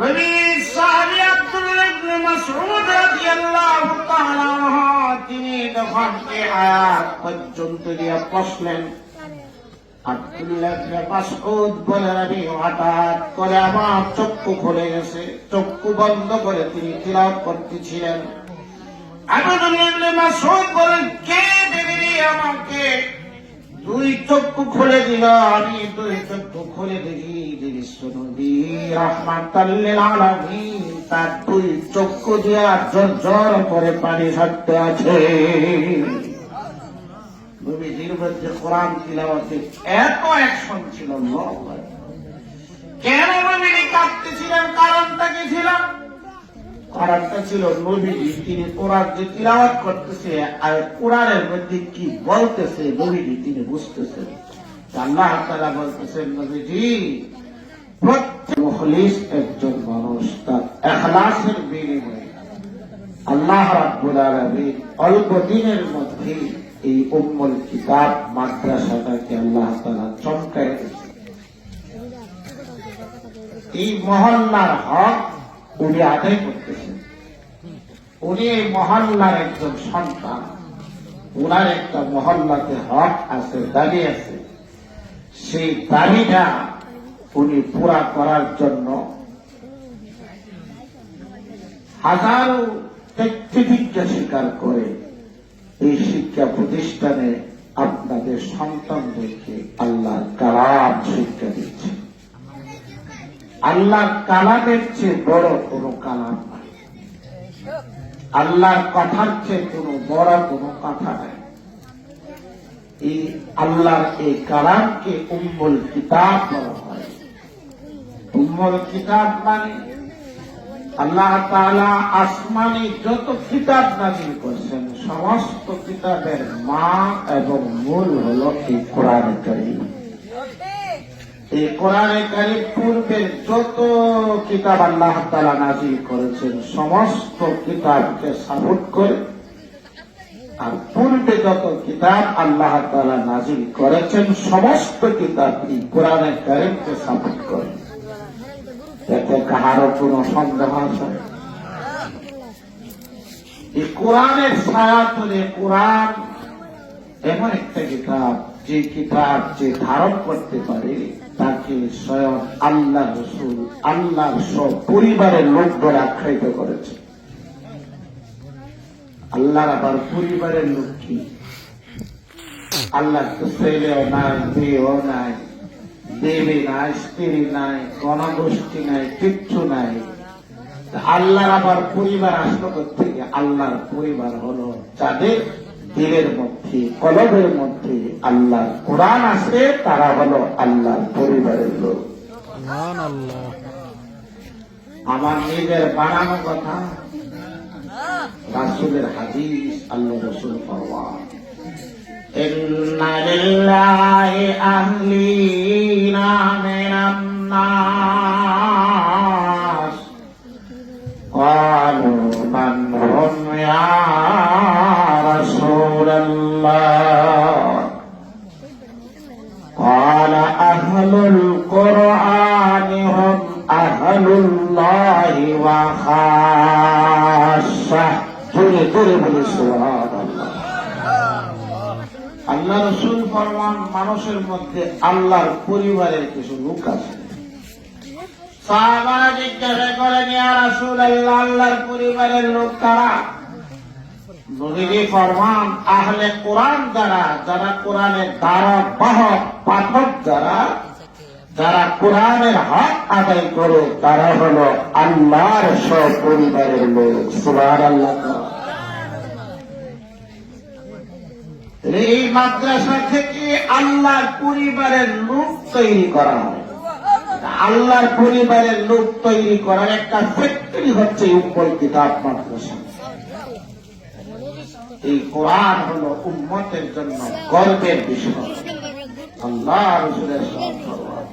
নবী সাহাবী আব্দুল্লাহ ইবনে মাসউদ রাদিয়াল্লাহু তাআলা আনহু তিনি যখন এই আয়াত পর্যন্ত দিয়ে পড়লেন, আব্দুল্লাহ ইবনে মাসউদ বলেন আমি হঠাৎ করে আমার চক্ষু খুলে গেছে, চক্ষু বন্ধ করে তিনি তিলাওয়াত করতেছিলেন। আব্দুল্লাহ ইবনে মাসউদ বলেন কে দেবে আমাকে দুই চক্ষু খুলে দিল। আমি দুই চক্ষু খুলে দেখি যে বিশ্বনবী রাহমাতাল লিল আলামিন তার দুই চক্ষু দিয়া ঝরঝর করে পানি ঝরতে আছে। নবীজির মধ্যে কোরআন তিলাওয়াতে এত অ্যাকশন ছিল, কেন নবীজি কাঁদতেছিলেন? কারণটা কি ছিল? কারণটা ছিল নবীজি তিনি কোরআন যে তিলাওয়াত করতেছে আর কোরআনের মধ্যে কি বলতেছে নবীজি তিনি বুঝতেছেন। আল্লাহ তাআলা বলতেছেন নবীজি প্রত্যেক মুখলিস একজন মানুষ তার ইখলাসের বিনিময়ে আল্লাহ রাব্বুল আলামিন অল্প দিনের মধ্যে এই উম্মুল কিতাব মাদ্রাসাটাকে আল্লাহ তাআলা চমকায় দিয়েছেন। এই মহল্লার হক উনি আদায় করতেছেন। উনি এই মহল্লার একজন সন্তান, উনার একটা মহল্লাতে হক আছে, দাবি আছে। সেই দাবিটা উনি পুরা করার জন্য হাজারো প্রতিজ্ঞা স্বীকার করে এই শিক্ষা প্রতিষ্ঠানে আপনাদের সন্তানদেরকে আল্লাহ কালাম শিক্ষা দিচ্ছে। আল্লাহর কালামের চেয়ে বড় কোনো কালাম নাই, আল্লাহর কথার চেয়ে কোনো বড় কোনো কথা নাই। এই আল্লাহর এই কালামকে উম্মুল কিতাব বলা হয়। উম্মুল কিতাব মানে আল্লাহ তাআলা আসমানে যত কিতাব নাযিল করেছেন সমস্ত কিতাবের মা এবং মূল হলো এই কোরআন কারীম। এই কোরআনে কারীম পূর্বের যত কিতাব আল্লাহ তাআলা নাযিল করেছেন সমস্ত কিতাবকে সাপোর্ট করে, আর পূর্বে যত কিতাব আল্লাহ তাআলা নাযিল করেছেন সমস্ত কিতাব এই কোরআনে কারীমকে সাপোর্ট করে। এতে কাহারও কোনো সন্দেহ আছে? এই কোরআনের ছায়া তলে কোরআন এমন একটা কিতাব যে কিতাব যে ধারণ করতে পারে তাকে স্বয়ং আল্লাহ রাসূল আল্লাহর সব পরিবারের লোকদের আখ্যায়িত করেছে। আল্লাহর আবার পরিবারের লোক কি? আল্লাহর তো ছেলেও নাই, মেয়েও নাই, দেবী নাই, স্ত্রী নাই, গণগোষ্ঠী নাই, কিচ্ছু নাই। আল্লাহর আবার পরিবার আসলো থেকে? আল্লাহর পরিবার হলো যাদের দিলের মধ্যে কলবের মধ্যে আল্লাহর কোরআন আছে, তারা হলো আল্লাহর পরিবারের লোক। আমার নিজের বানানো কথা, রাসূলের হাদিস, আল্লাহ রাসূল ফরমান ইন্না লিল্লাহি আহলিনা মিনান নাস ক্বালু মান হুম ইয়া রাসূলাল্লাহ ক্বালা আহলুল কুরআনি হুম আহলুল্লাহি ওয়া খাসসাহ। জোরে জোরে বলে সুবহানাল্লাহ। আল্লাহ রাসূল ফরমান মানুষের মধ্যে আল্লাহর পরিবারের কিছু লোক আছে। সাহাবারা জিজ্ঞাসা করেন ইয়া রাসূলুল্লাহ আল্লাহর পরিবারের লোক কারা? নবীজি ফরমান আহলে কোরআন যারা, যারা কোরআনের ধারাবাহক পাঠক, যারা কোরআনের হক আদায় করে তারা হলো আল্লাহর সব পরিবারের লোক। সুবহানাল্লাহ। এই মাদ্রাসা থেকে আল্লাহর পরিবারের লোক তৈরি করা হয়। আল্লাহর পরিবারের লোক তৈরি করার একটা ফ্যাক্টরি হচ্ছে উম্মুল কিতাব মাদ্রাসা। এই কোরআন হলো উম্মতের জন্য গর্বের বিষয়। আল্লাহ রাসূলের ফরমান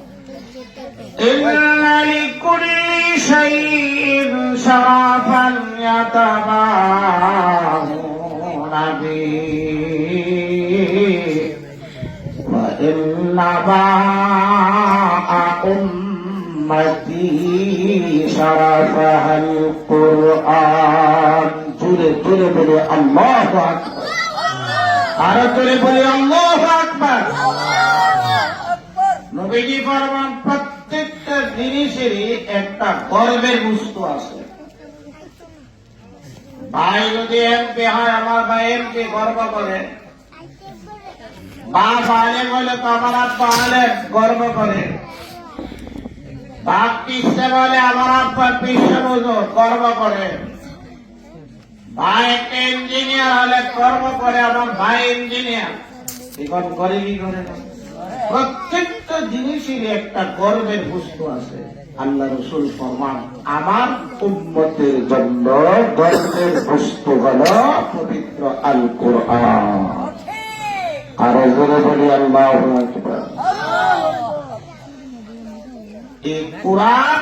ইন্না লিকুল্লি শাইইন শারাফান ইয়াতাবাহুনা বিহি ওয়া ইন্না বাআ উম্মতি শারাফাল কুরআন। জোরে জোরে বলে আল্লাহু আকবার। আরো জোরে বলে আল্লাহু আকবার। নবীজি ফরমান প্রত্যেকটা জিনিসেরই একটা গর্বের বস্তু আছে। ভাই যদি এমপি হয়, আমার ভাই এমপি গর্ব করে। বাপ আলেম হলে তো আমার আব্বা আলেম গর্ব করে। বাপ পিসে বলে আমার আব্বা পিসে বুঝো গর্ব করে। ভাই একটা ইঞ্জিনিয়ার হলে গর্ব করে, আমার ভাই ইঞ্জিনিয়ার। এখন করে কি করে না? প্রত্যেকটা জিনিসেরই একটা গর্বের বস্তু আছে। আল্লাহ রাসূল ফরমান আমার উম্মতের জন্য গর্বের বস্তু হলো পবিত্র আল কুরআন। আর জোরে বলি আল্লাহু আকবার। এই কুরআন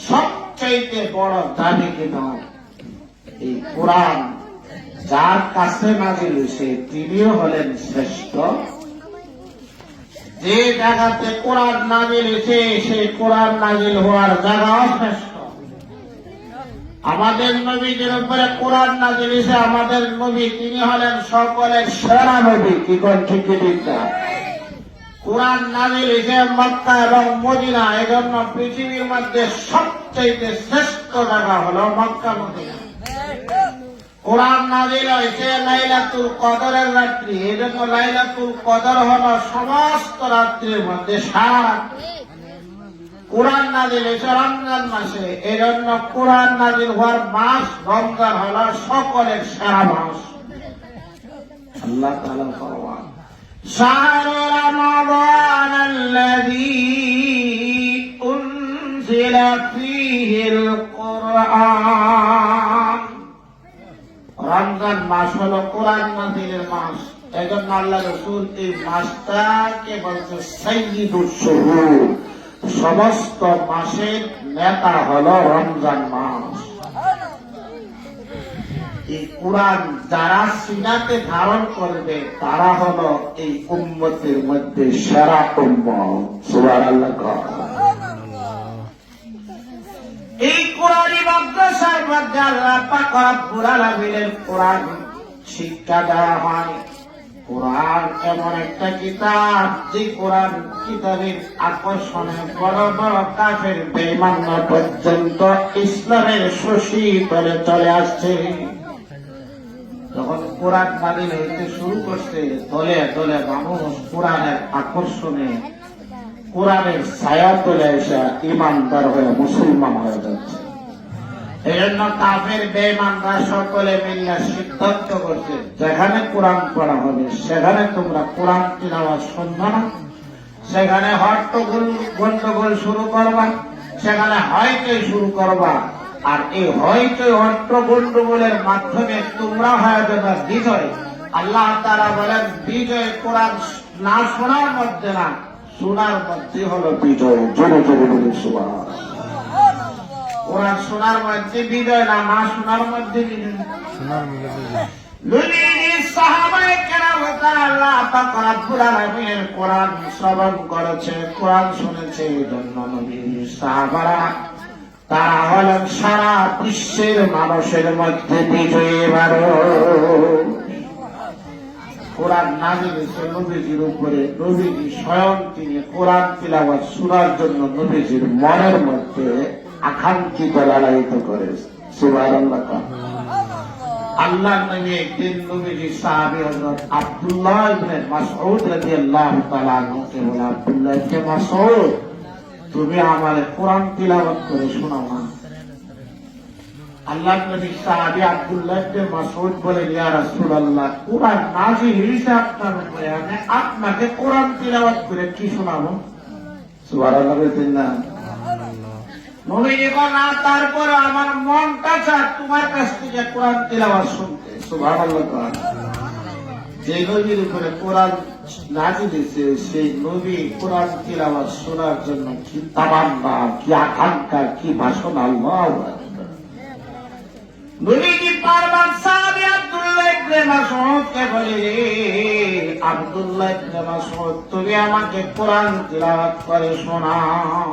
সবচাইতে বড় দামি কিতাব। এই কুরআন যার কাছে নাযিল হয়েছে তিনিও হলেন শ্রেষ্ঠ। যে জায়গাতে কোরআন নাযিল হয়েছে সেই কোরআন নাযিল হওয়ার জায়গাও শ্রেষ্ঠ। আমাদের নবীদের উপরে কোরআন নাযিল হয়েছে, আমাদের নবী তিনি হলেন সকলের সেরা নবী। কি কোন ঠিক ঠিক না? কোরআন নাযিল হয়েছে মক্কা এবং মদিনা, এজন্য পৃথিবীর মধ্যে সবচেয়ে শ্রেষ্ঠ জায়গা হলো মক্কা মদিনা। কোরআন নাযিল হয়েছে লাইলাতুল কদরের রাত্রি, এজন্য লাইলাতুল কদর হলো সমস্ত রাত্রির মধ্যে সারা রাত্রি। কোরআন নাযিল হয়েছে রমজান মাসে, এজন্য কোরআন নাযিল হওয়ার মাস রমজান হলো সকলের সেরা মাস। আল্লাহ তাআলা ফরমান শাহরু রমাদানাল্লাযী উনজিলা ফীহিল কুরআন। রমজান মাস হলো কোরআন নাযিলের মাস, এজন্য আল্লাহ রাসূল এই মাসটাকে বলছে সাইয়্যিদুশ শুহুর। সমস্ত মাসের নেতা হলো রমজান মাস। এই কোরআন যারা সিনাতে ধারণ করবে তারা হলো এই উম্মতের মধ্যে সেরা উম্মত। সুবহানাল্লাহ। এই কোরআনই মাদ্রাসার মধ্যে আল্লাহ পাক রব্বুল আলামিনের কোরআন শিক্ষা দেওয়া হয়। কোরআন এমন একটা কিতাব যে কোরআন কিতাবের আকর্ষণে বড় বড় কাফের বেঈমানরা পর্যন্ত ইসলামের শশী তলে চলে আসছে। যখন কোরআন নাযিল হইতে শুরু করছে, দলে দলে মানুষ কোরআনের আকর্ষণে কোরআনের ছায়া তলে এসে ইমানদার হয়ে মুসলমান হয়ে যাচ্ছে। এই জন্য কাফের বেঈমানরা সকলে মিলে সিদ্ধান্ত করছে যেখানে কোরআন পড়া হবে সেখানে তোমরা কোরআন তিলাওয়াত শুনবে না, সেখানে হট্টগোল গন্ডগোল শুরু করবা, সেখানে হইচই শুরু করবা। আর এই হইচই হট্টগোলের মাধ্যমে তোমরা হয়ে যাবে বিজয়। আল্লাহ তাআলা বলেন বিজয় কোরআন না শোনার মধ্যে না, শোনার মধ্যে হলো বিজয়। জোরে জোরে বলে সুবহানাল্লাহ। কোরআন শোনার মধ্যে বিজয় না, না শোনার মধ্যে বিজয়। নবীজি সাহাবায়ে কেরাম তারা আল্লাহ পাক রব্বুল আলামিনের কোরআন শ্রবণ করেছে, কোরআন শুনেছে। এজন্য নবীজি সাহাবারা তারা হলেন সারা বিশ্বের মানুষের মধ্যে বিজয়ী মানুষ। কোরআন নাযিল হয়েছে নবীজির উপরে, নবীজি স্বয়ং তিনি কোরআন তিলাওয়াত শোনার জন্য নবীজির মনের মধ্যে আকাঙ্ক্ষিত লালায়িত করেছে। সুবহানাল্লাহ। আল্লাহর নবী একদিন নবীজি সাহাবী হযরত আব্দুল্লাহ ইবনে মাসউদ রাদিয়াল্লাহু তাআলা আনহুকে বলে, আব্দুল্লাহ ইবনে মাসউদ তুমি আমারে কোরআন তিলাওয়াত করে শোনাও না। আল্লাহর নবী সাহাবী আব্দুল্লাহ ইবনে মাসউদ বলেন, ইয়া রাসূলুল্লাহ কোরআন নাযিল হয়েছে আপনার উপরে, আমি আপনাকে কোরআন তিলাওয়াত করে কি শোনাবো? সুবহানাল্লাহ বলতেন না। নবীজি বলেন তারপর আমার মনটা চায় তোমার কাছ থেকে কোরআন তিলাওয়াত শুনতে। সুবহানাল্লাহ। যে নবীর উপরে কোরআন নাযিল হয়েছে সেই নবী কোরআন তিলাওয়াত শোনার জন্য কি তামান্না, কি আকাঙ্ক্ষা, কি বাসনা। আল্লাহু আকবার। নবীজি বারবার সাহাবী আব্দুল্লাহ ইবনে মাসউদকে বলে, আব্দুল্লাহ ইবনে মাসউদ তুমি আমাকে কোরআন তিলাওয়াত করে শোনাও।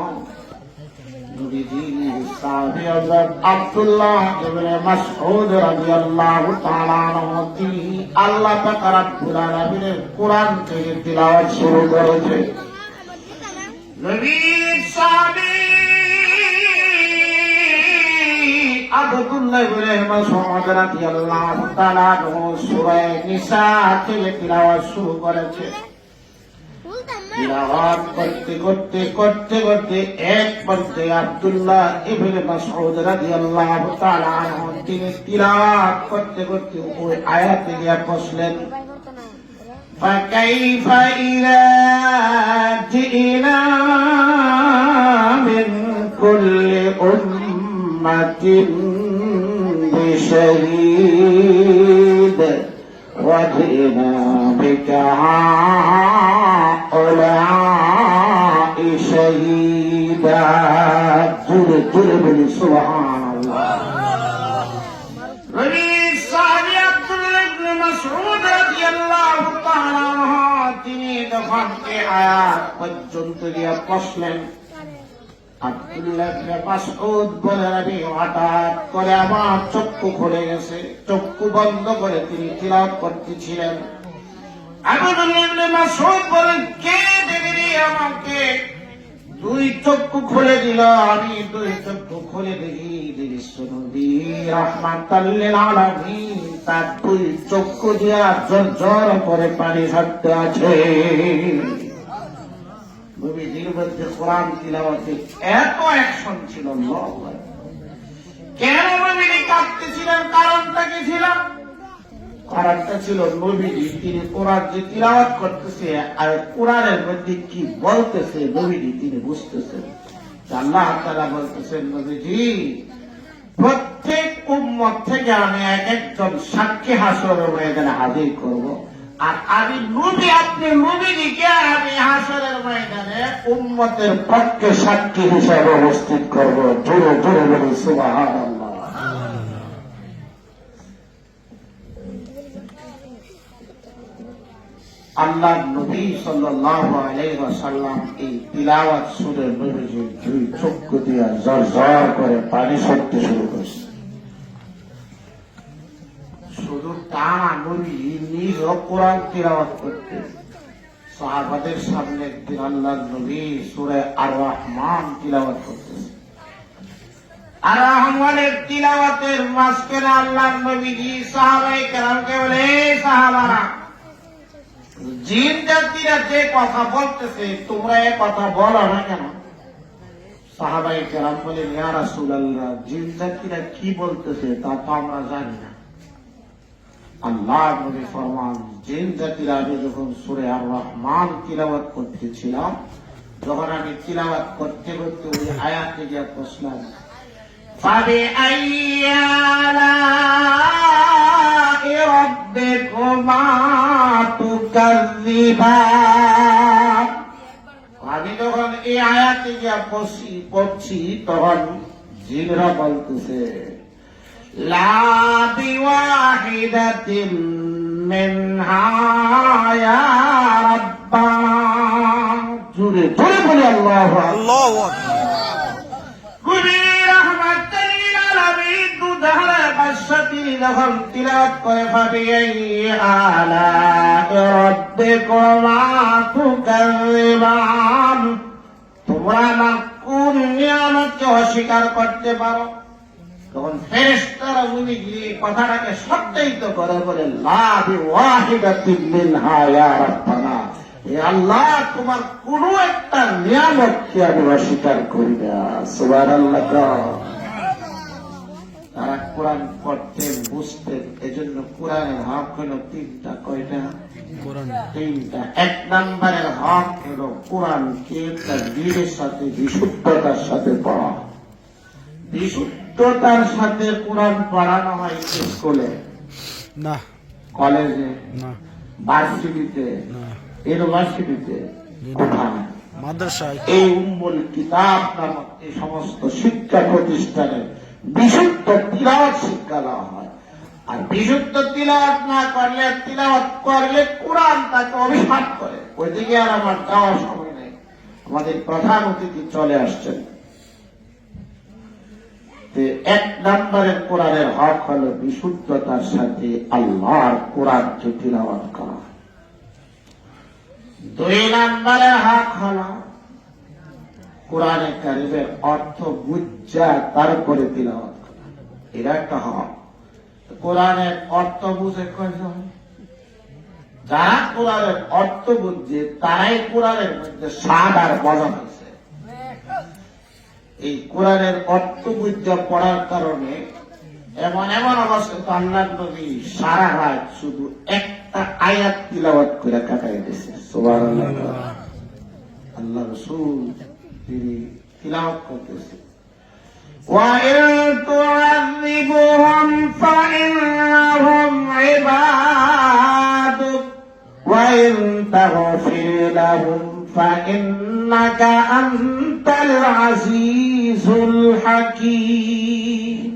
সাহাবী হযরত আব্দুল্লাহ ইবনে মাসউদ রাদিয়াল্লাহু তাআলা আনহু তিনি আল্লাহ পাক রব্বুল আলামিনের কোরআন থেকে তিলাওয়াত শুরু করেছে। নবীর সাহাবী আব্দুল্লাহ ইবনে মাসউদ রাদিয়াল্লাহু তাআলা আনহু সূরা নিসা থেকে তিলাওয়াত শুরু করেছে। তিলাওয়াত করতে করতে এক পর্যায়ে আব্দুল্লাহ ইবনে মাসউদ রাদিয়াল্লাহু তাআলা আনহু তিনি তিলাওয়াত করতে ওই আয়াতে গিয়ে বসলেন, فَكَيْفَ إِذَا جِئْنَا مِنْ كُلِّ أُمَّةٍ بِشَهِيدٍ وَجِئْنَا بِكَ هَؤُلَاءِ شَهِيدًا جل سبحان الله। তিনি যখন এই আয়াত পর্যন্ত গিয়ে বসলেন, আব্দুল্লাহ ইবনে মাসউদ বলেন আমি হঠাৎ করে আমার চক্ষু খুলে গেছে, চক্ষু বন্ধ করে তিনি তিলাওয়াত করতেছিলেন। আব্দুল্লাহ ইবনে মাসউদ বলেন কে দেখি আমাকে দুই চক্ষু খুলে দিল। আমি দুই চক্ষু খুলে দেখি নবী রাহমাতাল লিল আলামিন তার দুই চক্ষু দিয়া ঝরঝর করে পানি ঝরতে আছে। নবীজির মধ্যে কোরআন তিলাওয়াতে এত অ্যাকশন ছিল, কেন নবীজি কাঁদতেছিলেন? কারণটা কি ছিল? কারণটা ছিল নবীজি তিনি কোরআন যে তিলাওয়াত করতেছে আর কোরআনের মধ্যে কি বলতেছে নবীজি তিনি বুঝতেছেন। আল্লাহ তাআলা বলতেছেন নবীজি প্রত্যেক উম্মত থেকে আমি একজন সাক্ষী হাসরের ময়দানে হাজির করব, আর আমি নবী আপনি নবীজিকে আমি হাসরের ময়দানে উম্মতের পক্ষে সাক্ষী হিসাবে উপস্থিত করব। জোরে জোরে বলি সুবহানাল্লাহ। আল্লাহ নবী সাল্লাল্লাহু আলাইহি ওয়াসাল্লাম এই তিলাওয়াত শুনে নবীজির দুই চক্ষু দিয়ে ঝরঝর করে পানি ঝরতে শুরু করেছে। শুধু তা না, নবী নিজেও কোরআন তিলাওয়াত করতে সাহাবাদের সামনে একদিন আল্লাহ নবী সূরা আর রহমান তিলাওয়াত করতেছে। আর রহমানের তিলাওয়াতের মাঝখানে আল্লাহ নবীজি সাহাবায়ে কেরামকে বলে, সাহাবারা জিন জাতিরা যে কথা বলতেছে তোমরা এ কথা বলো না কেন? সাহাবায়ে কেরাম বলেন, ইয়া রাসূলুল্লাহ জিন জাতিরা কি বলতেছে তা তো আমরা জানি না। আল্লাহ নবী ফরমান, জিন জাতিরা আমি যখন সূরা আর রহমান তিলাওয়াত করতেছিলাম, যখন আমি তিলাওয়াত করতে ওই আয়াতে গিয়ে বসলাম, فَبِأَيِّ آلَاءِ رَبِّكُمَا تُكَذِّبَانِ। আমি যখন এই আয়াতে গিয়ে পড়ছি তখন জিনরা বলতেছে, লা বিওয়াহিদাতিন মিনহা ইয়া রাব্বানা। জোরে জোরে বলি আল্লাহু আকবার। যখন তিলাওয়াত করে ফাবিআইয়ি আলা'i রাব্বিকুমা তুকাযযিবান, তোমরা আমার কোন নিয়ামতকে অস্বীকার করতে পারো? তখন ফেরেশতারা নবীজির কথাটাকে সত্যায়িত করে বলে, লা বিওয়াহিদাতিন মিনহা ইয়া রাব্বানা, হে আল্লাহ তোমার কোন একটা নিয়ামতকে আমি অস্বীকার করি না। সুবহানাল্লাহ। তারা কোরআন পড়তেন, বুঝতেন, এজন্য কোরআনের হক হলো তিনটা। কয়টা? তিনটা। এক নম্বরের হক হলো কোরআনকে তার দিনের সাথে বিশুদ্ধতার সাথে পড়া। বিশুদ্ধতার সাথে কোরআন পড়ানো হয় স্কুলে না, কলেজে না, ভার্সিটিতে, ইউনিভার্সিটিতে, কোথায়? মাদ্রাসায়। এই উম্মুল কিতাব নামক এই সমস্ত শিক্ষা প্রতিষ্ঠানে বিশুদ্ধ তিলাওয়াত শিক্ষা দেওয়া হয়। আর বিশুদ্ধ তিলাওয়াত না করলে, তিলাওয়াত করলে কোরআন তাকে অভিশাপ করে। ওইদিকে আর আমার যাওয়ার সময় নেই। আমাদের প্রধান অতিথি চলে আসছেন। এক নম্বরের কোরআনের হক হলো বিশুদ্ধতার সাথে আল্লাহর কোরআনকে তিলাওয়াত করা। দুই নম্বরের হক হলো কোরআনে কারীমের অর্থ বুঝা তারপরে তিলাওয়াত করা। এটা একটা হক। কোরআনের অর্থ বুঝে কয়জন? যারা কোরআনের অর্থ বুঝছে তারাই কোরআনের মধ্যে স্বাদ আর মজা হয়েছে। এই কোরআনের অর্থ বুঝা পড়ার কারণে এমন এমন অবস্থা আল্লাহ নবী সারা রাত শুধু একটা আয়াত তিলাওয়াত করে কাটাই দিয়েছে। সুবহানাল্লাহ। আল্লাহ রাসূল তিনি তিলাওয়াত করতেছে, وَإِن تُعَذِّبْهُمْ فَإِنَّهُمْ عِبَادُكَ وَإِن تَغْفِرْ لَهُمْ فَإِنَّكَ أَنْتَ الْعَزِيزُ الْحَكِيمُ।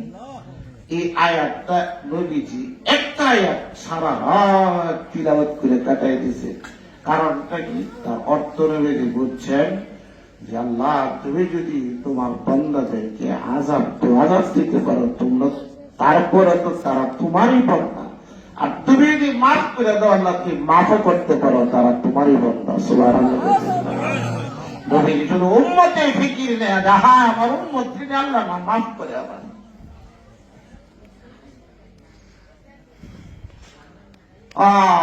এই আয়াতটা নবীজি একটা আয়াত সারা রাত তিলাওয়াত করে কাটাই দিয়েছে। কারণটা কি? তার অর্থ নবীজি বুঝছেন যে আল্লাহ তুমি যদি তোমার বান্দাদেরকে আযাব দিতে পারো তোমরা, তারপরে তো তারা তোমারই বান্দা। আর তুমি যদি মাফ করে দাও আল্লাহ, তুমি মাফও করতে পারো, তারা তোমারই বান্দা। সুবহানাল্লাহ। নবীজি শুধু উম্মতের ফিকির নেয়, হ্যাঁ আমার উম্মত তিনি আল্লাহ না মাফ করে আবার।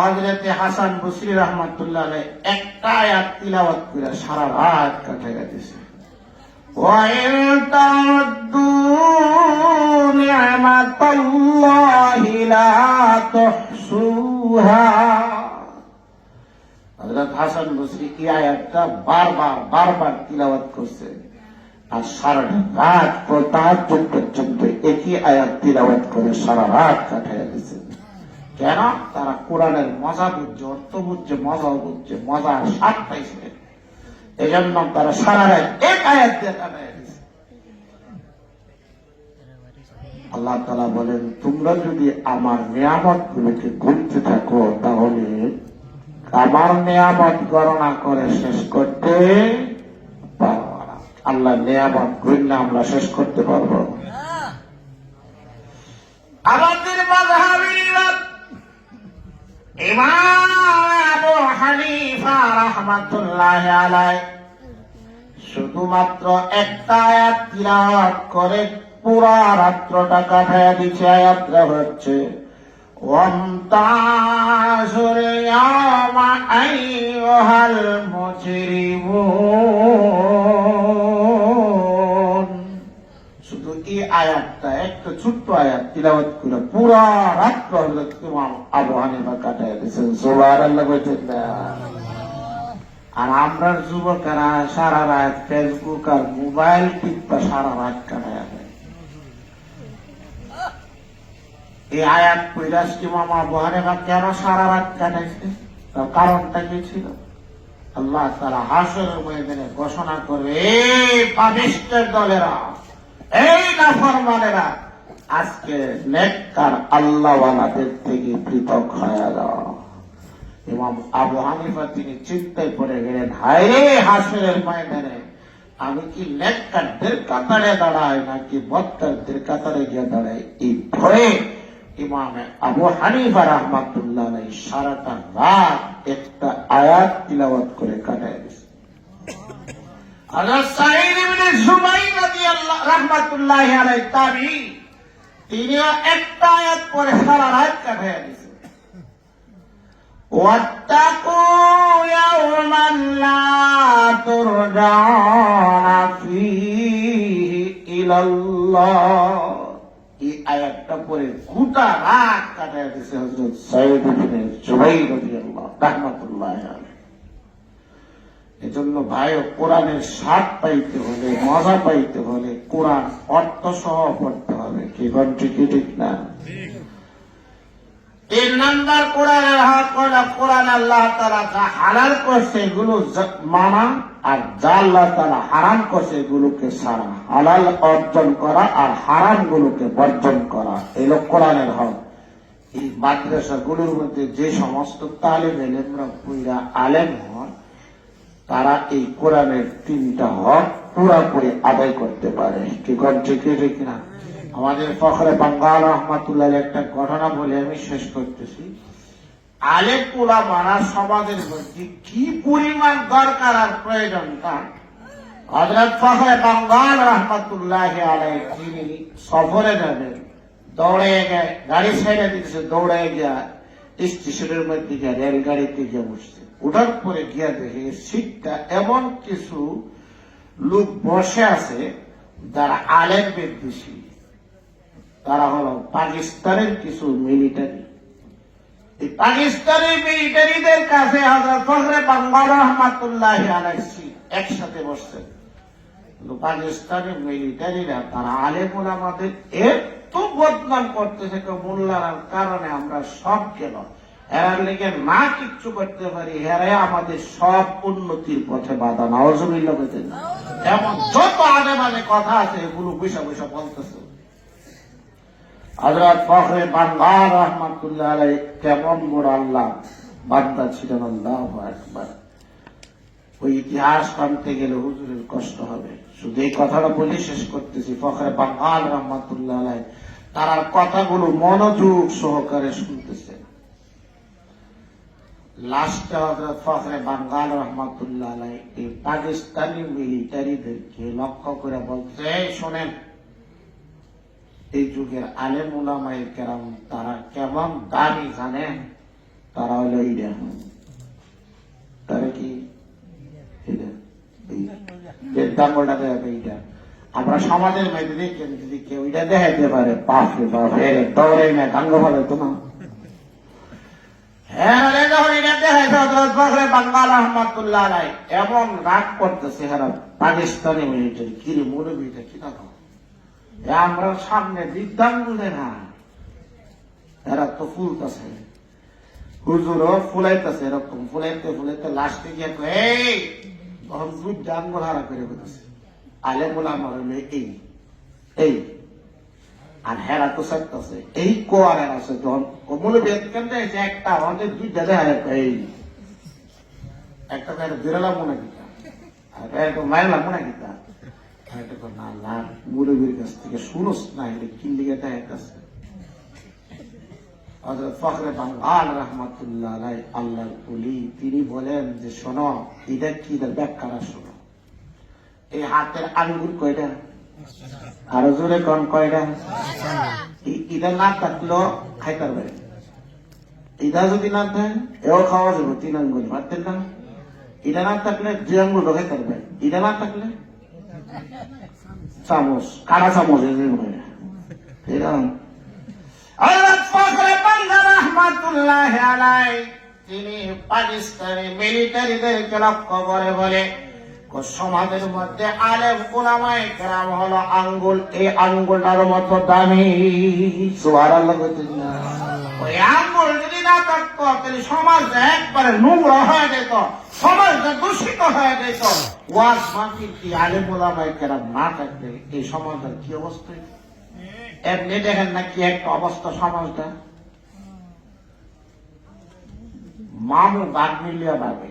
হযরত হাসান বসরি রাহমাতুল্লাহ আলাইহি একটা আয়াত তিলাওয়াত করে সারা রাত কাটাইয়া দিয়েছে। ওয়াইন তা'উদ্দু নি'মাতাল্লাহি লা তুহসুহা। হযরত হাসান বসরি এই আয়াতটা বারবার তিলাওয়াত করছে আর সারা রাত তাহাজ্জুদ পর্যন্ত একই আয়াত তিলাওয়াত করে সারা রাত কাটাইয়া দিয়েছে। কেন? তারা কোরআনের মজা বুঝছে, অর্থ বুঝছে, মজাও বুঝছে, মজা স্বাদ পাইছে। এই জন্য তারা সারা রাত এক আয়াত দিয়ে কাটাইয়া দিয়েছে। আল্লাহ তাআলা বলেন, তোমরা যদি আমার নিয়ামত গুলোকে গুনতে থাকো তাহলে আমার নিয়ামত গণনা করে শেষ করতে পারবো না। আল্লাহ নিয়ামত গুণনা আমরা শেষ করতে পারবো। আমাদের মাযহাবের ইমাম আবু হানিফা রাহমাতুল্লাহি আলাইহি শুধুমাত্র একটা আয়াত তিলাওয়াত করে পুরা রাত্রটা কাটাইয়া দিচ্ছে। আয়াতটা হচ্ছে ওয়ামতাজুল ইয়াওমা আইয়ুহাল মুজরিমুন। শুধু এই আয়াতটা একটা ছোট্ট আয়াত তিলাওয়াত করে পুরা রাত্র হযরত ইমাম আবু হানিফা কাটাইয়া দিয়েছেন। সুবহানাল্লাহ বলছেন না? আর আমরা যুবকেরা সারা রাত ফেসবুক আর মোবাইল টিপা সারা রাত কাটাইয়া দেয়। এই আয়াত পড়া ইমাম আবু হানিফা কেন সারা রাত কাটাইছে? তার কারণটা কি ছিল? আল্লাহ তাআলা হাশরের ময়দানে ঘোষণা করবে, এই পাপিষ্ঠের দলেরা, এই নাফরমানেরা, আজকে নেককার আল্লাহওয়ালাদের থেকে পৃথক হয়ে যাও। ইমাম আবু হানিফা তিনি চিন্তায় পড়ে গেলেন, হায় রে হাশরের ময়দানে আমি কি নেককারদের কাতারে দাঁড়াই নাকি বদকারদের কাতারে গিয়ে দাঁড়াই? এই ভয়ে ইমাম আবু হানিফা রাহমাতুল্লাহ আলাইহি সারাটা রাত একটা আয়াত তিলাওয়াত করে কাটায় দিয়েছে। হযরত সাঈদ ইবনে জুবাইর রাদিয়াল্লাহু রাহমাতুল্লাহি আলাইহি তাবী, তিনিও একটা আয়াত পড়ে সারা রাত কাটায় দিয়েছে। ওয়াত্তাকু ইয়াওমান লা তুরজাউনা ফীহি ইলাল্লাহ। এই আয়াতটা পড়ে গোটা রাত কাটায় দিয়েছে হযরত সাঈদ ইবনে জুবাইর রাদিয়াল্লাহু রাহমাতুল্লাহি আলাইহি। এজন্য ভাই, কোরআনের স্বাদ পাইতে হলে, মজা পাইতে হলে কোরআন অর্থ সহ পড়তে হবে। কি বলছি কি ঠিক না? 3 নাম্বার কোরআনের হক হলো কোরআন আল্লাহ তাআলা যা হালাল করছে এগুলো মানা, আর যা আল্লাহ তাআলা হারাম করছে এগুলোকে ছাড়া, হালাল অর্জন করা আর হারাম গুলোকে বর্জন করা, এগুলো কোরআনের হক। এই মাদ্রাসাগুলোর মধ্যে যে সমস্ত তালিবে ইলমরা পুরা আলেম হন, তারা এই কোরআনের 3টা হক পুরাপুরি আদায় করতে পারে। কি ঠিক না? আমাদের ফখরে বাঙ্গাল রহমাতুল্লাহ একটা ঘটনা বলে আমি শেষ করতেছি। আলেম উলামারা সমাজের মধ্যে কি পরিমাণ দরকার আর প্রয়োজন তার হযরত ফখরে বাঙ্গাল রহমাতুল্লাহ আলাইহি তিনি সফরে যাবেন, দৌড়ে গিয়ে গাড়ি ছেড়ে দিচ্ছে, দৌড়ে গিয়া স্টেশনের মধ্যে গিয়ে রেলগাড়িতে গিয়ে বসছে। ওঠার পরে গিয়া দেখে সিটটা এমন কিছু লোক বসে আছে যারা আলেম বিদ্বেষী, তারা হলো পাকিস্তানের কিছু মিলিটারি। এই পাকিস্তানি মিলিটারিদের কাছে হযরত ফখরে বাঙ্গাল রহমাতুল্লাহ আলাইহি একসাথে বসছেন। পাকিস্তানি মিলিটারিরা তারা আলেম ওলামাদের এত বদনাম করতেছে মোল্লার কারণে আমরা সব গেল, এরার লেগে না কিচ্ছু করতে পারি, হেরাই আমাদের সব উন্নতির পথে বাধা। নাউজুবিল্লাহ বলতেন। এমন যত আজে বাজে কথা আছে এগুলো বৈশা বৈশা বলতেছে। হযরত ফখরে বাঙ্গাল রহমাতুল্লাহ আলাইহি কেমন বড় আল্লাহ বান্দা ছিলেন, আল্লাহু আকবার। ওই ইতিহাস জানতে গেলে হুজুরের কষ্ট হবে। শুধু এই কথাটা বলে শেষ করতেছি। ফখরে বাঙ্গাল রহমাতুল্লাহ আলাইহি তার কথাগুলো মনোযোগ সহকারে শুনতেছে। লাস্টে হযরত ফখরে বাঙ্গাল রহমাতুল্লাহ আলাইহি এই পাকিস্তানি মিলিটারিদেরকে লক্ষ্য করে বলছে, শোনেন, এই যুগের আলেম উলামায়ে কেরাম তারা কেমন দামি জানেন? তারা হলো এইটা, তারা কি আমরা সমাজের মধ্যে দেখেন যদি কেউ এটা দেখাইতে পারে, বাপরে বাপ, দৌড়ে না গাঙ্গ ভালো তো না। বাঙ্গাল রহমাতুল্লাহ আলাইহি এমন রাগ করতেছে হেরা পাকিস্তানি মিলিটারি, কিরে মুরব্বিটা কি দেখো, আমরা সামনে বিদ্যান বুঝে না, এরা তো ফুলতেছে, হুজুরও ফুলাইতেছে, এরকম ফুলাইতে ফুলাইতে লাস্টে গিয়ে এই তখন দুধ ডাঙ্গল হারা করে বলতেছে আলেম ওলামা হইলে এই এই আর হেরা তো চাইতেছে এই কোয়ার আছে, যখন মুরব্বি কেন দেখছে একটা আমাদের দুইটা দেখা এই একটা বিড়ালা মনে গীতা আর একটা মায়েরা মনে গীতা, না লাভ মুরব্বির কাছ থেকে শুনোস না, এটা কি লিগে দেখাইতেছে। হযরত ফখরে বাঙ্গাল রহমাতুল্লাহ আলাইহি আল্লাহর ওলি, তিনি বলেন যে শোনো, এটা কি ব্যাখ্যাটা শোনো। এই হাতের আঙ্গুল কয়টা? আরো জোরে কোন কয়টা? এটা না থাকলেও খাইতে পারবে, এটা যদি না থাকে এও খাওয়া যাবে, 3 আঙ্গুল পারতেন না। এটা না থাকলে 2 আঙ্গুল খাইতে পারবে, এটা না থাকলে চামচ, কারা চামচ এরকম। তিনি পাকিস্তানি মিলিটারিদেরকে লক্ষ্য করে বলে, সমাজের মধ্যে আলেম উলামায়ে কেরাম হলো আঙ্গুল, এই আঙ্গুলটার মতো দামি। সুবহানাল্লাহ। ওই আঙ্গুল যদি না থাকতো তাহলে সমাজটা একবারে নোংরা হয়ে যেত, সমাজটা দূষিত হয়ে যেত। ওয়াজ মাহফিল কি আলেম উলামায়ে কেরাম না থাকলে এই সমাজের কি অবস্থা? এমনি দেখেন না কি একটা অবস্থা সমাজটা। মামু বাদ মিলিয়া ভাবে,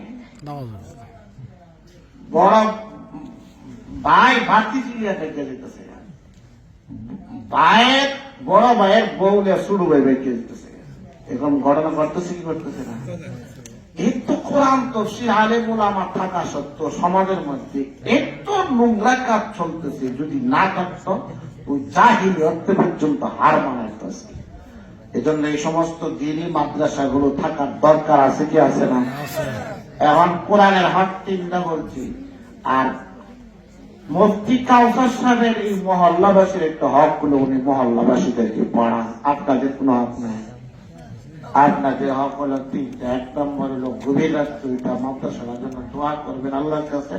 বড় ভাই ভাতি চিলিয়া দেখে যেতেছে, ভাইয়ের বড় ভাইয়ের বউলে শুরু ভাই বেঁকে যেতেছে। এরকম ঘটনা ঘটতেছে কি করতেছে না? এই তো কোরআন তাফসীর আলেম উলামা থাকা সত্ত্বেও সমাজের মধ্যে এত নোংরা কাজ চলতেছে। যদি না থাকতো ওই জাহিলিয়ত পর্যন্ত হার মানাইতেছে। এজন্য এই সমস্ত দ্বীনি মাদ্রাসাগুলো থাকার দরকার আছে কি আছে না? এখন কোরআনের হক চিন্তা করছি, আর মুফতি কাউসার সাহেবের এই মহল্লাবাসীর একটা হক গুলো উনি মহল্লাবাসীদেরকে পড়ান। আপনাদের কোনো হক নাই। আপনাদের হক হলো 3টা। 1 নম্বর হলো গভীর রাত্রে ওইটা মাদ্রাসার জন্য দোয়া করবেন আল্লাহর কাছে,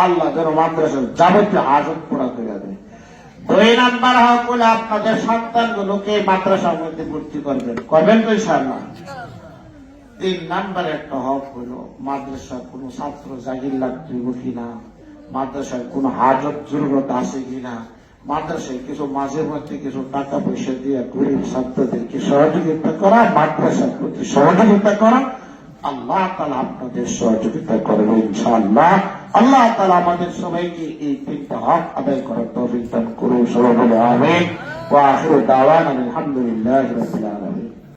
আল্লাহ যেন মাদ্রাসার যাবতীয় হাজত পুরা করে দেয়। 2 নাম্বার হক হলো আপনাদের সন্তানগুলোকে মাদ্রাসার মধ্যে ভর্তি করবেন, করবেন তো ইনশাআল্লাহ। 3 নাম্বার একটা হক হলো মাদ্রাসার কোন ছাত্র জাগির লাগবে কিনা, মাদ্রাসায় কোন হাজত জরুরত আছে কিনা, মাদ্রাসায় কিছু মাঝে মধ্যে কিছু টাকা পয়সা দিয়ে গরিব ছাত্রদেরকে সহযোগিতা করা, মাদ্রাসার প্রতি সহযোগিতা করা। আল্লাহ তাআলা আপনাদের সহযোগিতা করবেন ইনশাআল্লাহ। আল্লাহ তাআলা আমাদের সবাইকে এই 3টা হক আদায় করার তৌফিক দান করুন। সবাই বলে আমিন। ওয়া আখিরু দাওয়ানা আলহামদুলিল্লাহি রাব্বিল আলামিন।